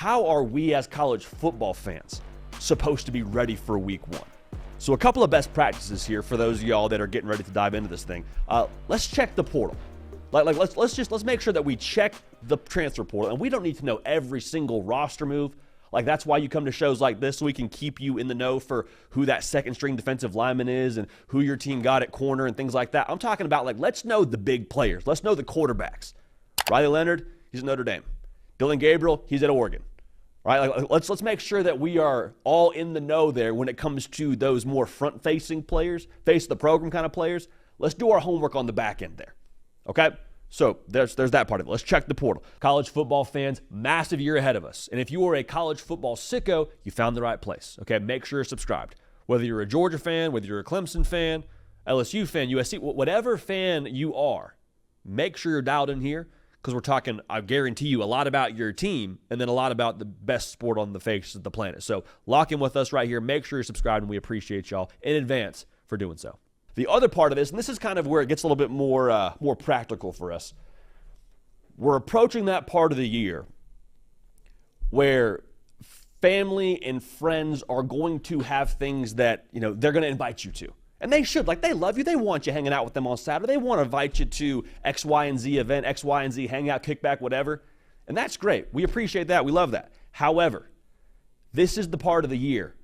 how are we as college football fans supposed to be ready for week one? So a couple of best practices here for those of y'all that are getting ready to dive into this thing. Let's check the portal. Let's make sure that we check the transfer portal, and we don't need to know every single roster move. Like, that's why you come to shows like this, so we can keep you in the know for who that second string defensive lineman is and who your team got at corner and things like that. I'm talking about, like, let's know the big players. Let's know the quarterbacks. Riley Leonard, he's at Notre Dame. Dylan Gabriel, he's at Oregon. Right? Like, let's make sure that we are all in the know there when it comes to those more front-facing players, face the program kind of players. Let's do our homework on the back end there. Okay? So there's that part of it. Let's check the portal. College football fans, massive year ahead of us. And if you are a college football sicko, you found the right place. Okay, make sure you're subscribed. Whether you're a Georgia fan, whether you're a Clemson fan, LSU fan, USC, whatever fan you are, make sure you're dialed in here because we're talking, I guarantee you, a lot about your team and then a lot about the best sport on the face of the planet. So lock in with us right here. Make sure you're subscribed, and we appreciate y'all in advance for doing so. The other part of this, and this is kind of where it gets a little bit more practical for us, we're approaching that part of the year where family and friends are going to have things that, you know, they're going to invite you to. And they should. Like, they love you. They want you hanging out with them on Saturday. They want to invite you to X, Y, and Z event, X, Y, and Z hangout, kickback, whatever. And that's great. We appreciate that. We love that. However, this is the part of the year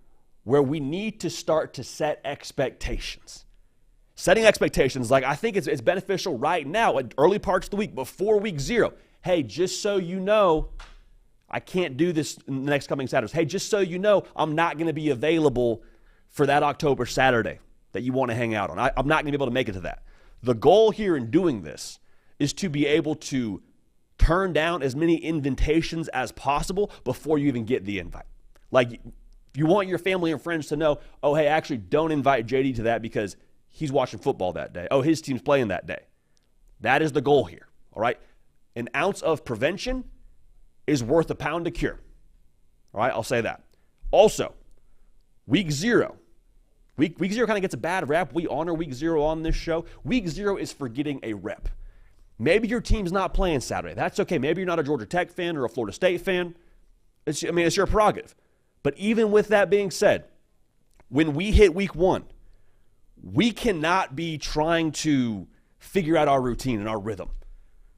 where we need to start to set expectations. Setting expectations, like, I think it's beneficial right now at early parts of the week, before week 0. Hey, just so you know, I can't do this in the next coming Saturdays. Hey, just so you know, I'm not going to be available for that October Saturday that you want to hang out on. I'm not going to be able to make it to that. The goal here in doing this is to be able to turn down as many invitations as possible before you even get the invite. Like, you want your family and friends to know, oh, hey, actually don't invite JD to that because he's watching football that day. Oh, his team's playing that day. That is the goal here, all right? An ounce of prevention is worth a pound of cure. All right, I'll say that. Also, week 0. Week 0 kind of gets a bad rap. We honor week 0 on this show. Week 0 is for getting a rep. Maybe your team's not playing Saturday. That's okay. Maybe you're not a Georgia Tech fan or a Florida State fan. It's your prerogative. But even with that being said, when we hit week 1, we cannot be trying to figure out our routine and our rhythm.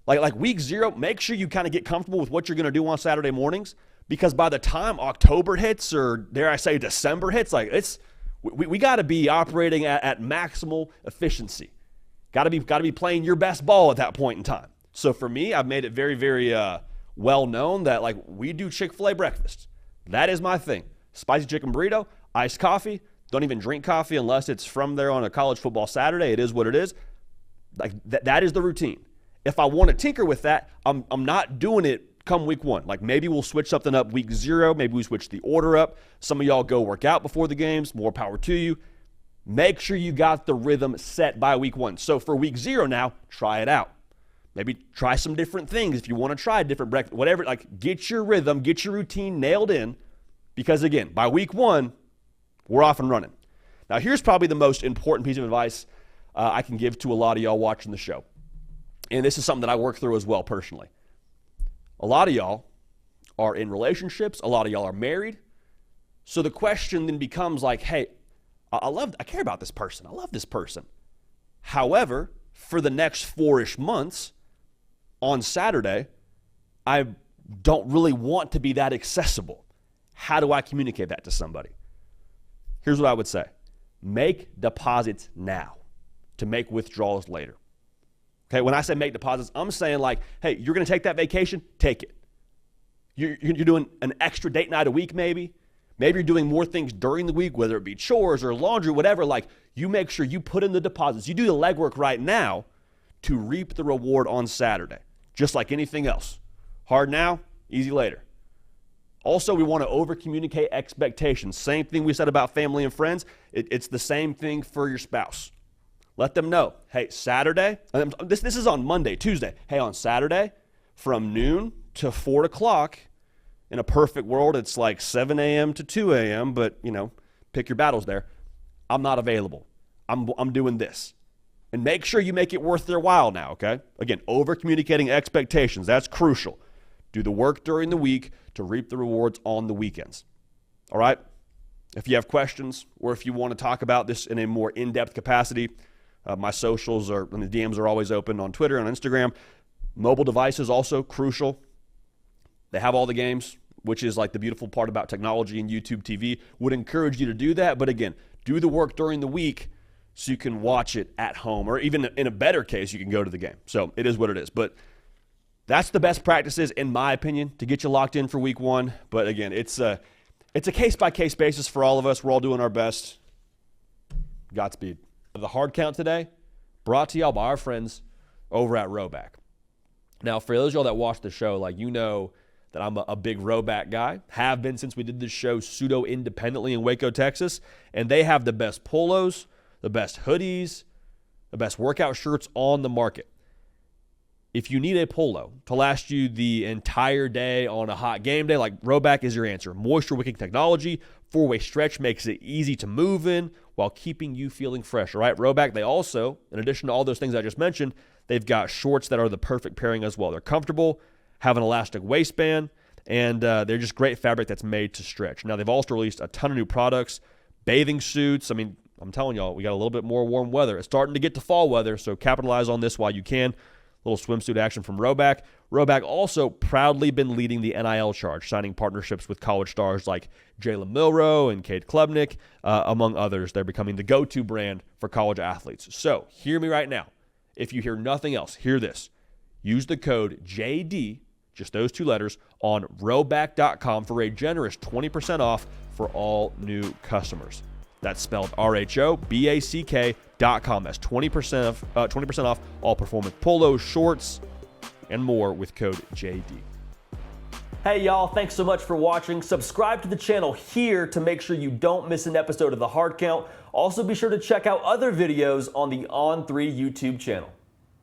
Like week 0, make sure you kind of get comfortable with what you're going to do on Saturday mornings, because by the time October hits, or dare I say December hits, like we got to be operating at maximal efficiency. Got to be playing your best ball at that point in time. So for me, I've made it very, very well known that, like, we do Chick-fil-A breakfast. That is my thing. Spicy chicken burrito, iced coffee. Don't even drink coffee unless it's from there on a college football Saturday. It is what it is. Like, that is the routine. If I want to tinker with that, I'm not doing it come week 1. Like, maybe we'll switch something up week 0. Maybe we switch the order up. Some of y'all go work out before the games. More power to you. Make sure you got the rhythm set by week 1. So for week 0 now, try it out. Maybe try some different things if you want to try a different breakfast, whatever. Like, get your rhythm, get your routine nailed in, because, again, by week 1, we're off and running. Now, here's probably the most important piece of advice I can give to a lot of y'all watching the show. And this is something that I work through as well personally. A lot of y'all are in relationships. A lot of y'all are married. So the question then becomes like, hey, I care about this person. I love this person. However, for the next 4-ish months, on Saturday, I don't really want to be that accessible. How do I communicate that to somebody? Here's what I would say. Make deposits now to make withdrawals later. Okay, when I say make deposits, I'm saying, like, hey, you're going to take that vacation, take it. You're doing an extra date night a week maybe. Maybe you're doing more things during the week, whether it be chores or laundry, whatever. Like, you make sure you put in the deposits. You do the legwork right now to reap the reward on Saturday, just like anything else. Hard now, easy later. Also, we want to over-communicate expectations. Same thing we said about family and friends. It's the same thing for your spouse. Let them know, hey, Saturday, this is on Monday, Tuesday. Hey, on Saturday, from noon to 4 o'clock, in a perfect world, it's like 7 a.m. to 2 a.m., but, you know, pick your battles there. I'm not available. I'm doing this. And make sure you make it worth their while now, okay? Again, over-communicating expectations. That's crucial. Do the work during the week to reap the rewards on the weekends. All right? If you have questions or if you want to talk about this in a more in-depth capacity, my socials and the DMs are always open on Twitter and Instagram. Mobile devices also crucial. They have all the games, which is like the beautiful part about technology and YouTube TV. Would encourage you to do that. But again, do the work during the week so you can watch it at home, or even in a better case, you can go to the game. So it is what it is. But that's the best practices, in my opinion, to get you locked in for week one. But again, it's a case-by-case basis for all of us. We're all doing our best. Godspeed. The hard count today, brought to y'all by our friends over at Rowback. Now, for those of y'all that watch the show, like, you know that I'm a big Rowback guy, have been since we did this show pseudo-independently in Waco, Texas, and they have the best polos, the best hoodies, the best workout shirts on the market. If you need a polo to last you the entire day on a hot game day, like, Rowback is your answer. Moisture-wicking technology, 4-way stretch makes it easy to move in while keeping you feeling fresh, all right? Rowback, they also, in addition to all those things I just mentioned, they've got shorts that are the perfect pairing as well. They're comfortable, have an elastic waistband, and they're just great fabric that's made to stretch. Now, they've also released a ton of new products, bathing suits. I mean, I'm telling y'all, we got a little bit more warm weather. It's starting to get to fall weather, so capitalize on this while you can. Little swimsuit action from Rowback. Rowback also proudly been leading the NIL charge, signing partnerships with college stars like Jalen Milroe and Cade Klubnik, among others. They're becoming the go-to brand for college athletes. So hear me right now. If you hear nothing else, hear this. Use the code JD, just those two letters, on rowback.com for a generous 20% off for all new customers. That's spelled RHOBACK.com. That's 20% off all performance polos, shorts, and more with code JD. Hey y'all, thanks so much for watching. Subscribe to the channel here to make sure you don't miss an episode of The Hard Count. Also be sure to check out other videos on the On3 YouTube channel.